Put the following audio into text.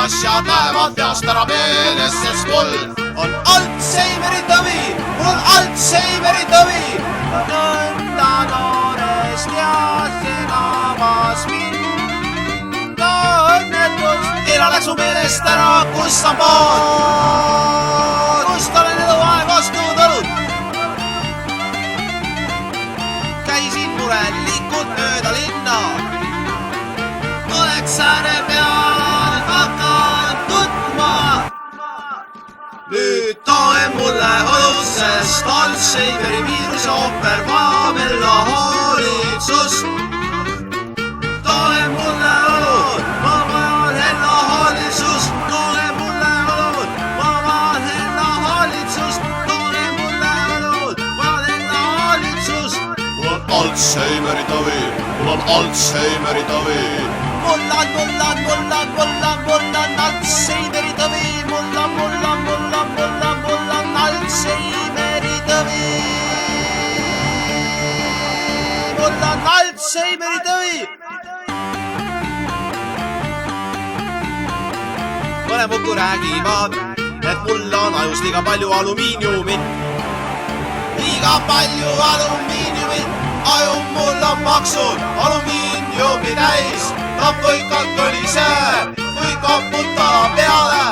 taevas ja taevad peast ära meeles, sest mul on Alžeimeri tõvi, mul on Alžeimeri tõvi. Nõnda noores eas enavas mind ka õnnetust. Eila läks mu meelest ära, kus on pood, kust olen eluaeg ostnud õlut. Käisin murelikult mööda linna, oleks ääre peal hakanud tutma. Nüüd toe mulle õlus, sest Alžeimeri viiruse ohver vajab ella hoolitsust. Toe mulle õlud, ma vajan ella hoolitsust. Toe mulle õlud, ma vajan ella hoolitsust. Toe mulle õlud, vajan ella hoolitsust. Mul on Alžeimeri tõvi, mul on Alžeimeri tõvi. Mul on Alžeimeri tõvi, mul on Alžeimeri tõvi. Mul on Alžeimeri tõvi. Mõne muku räägivad, et mul on ajus liiga palju alumiiniumit. Liiga palju alumiiniumit, aju mul on maksud alumiiniumi täis. Ta kõik on kõlise, kõik on putala peale.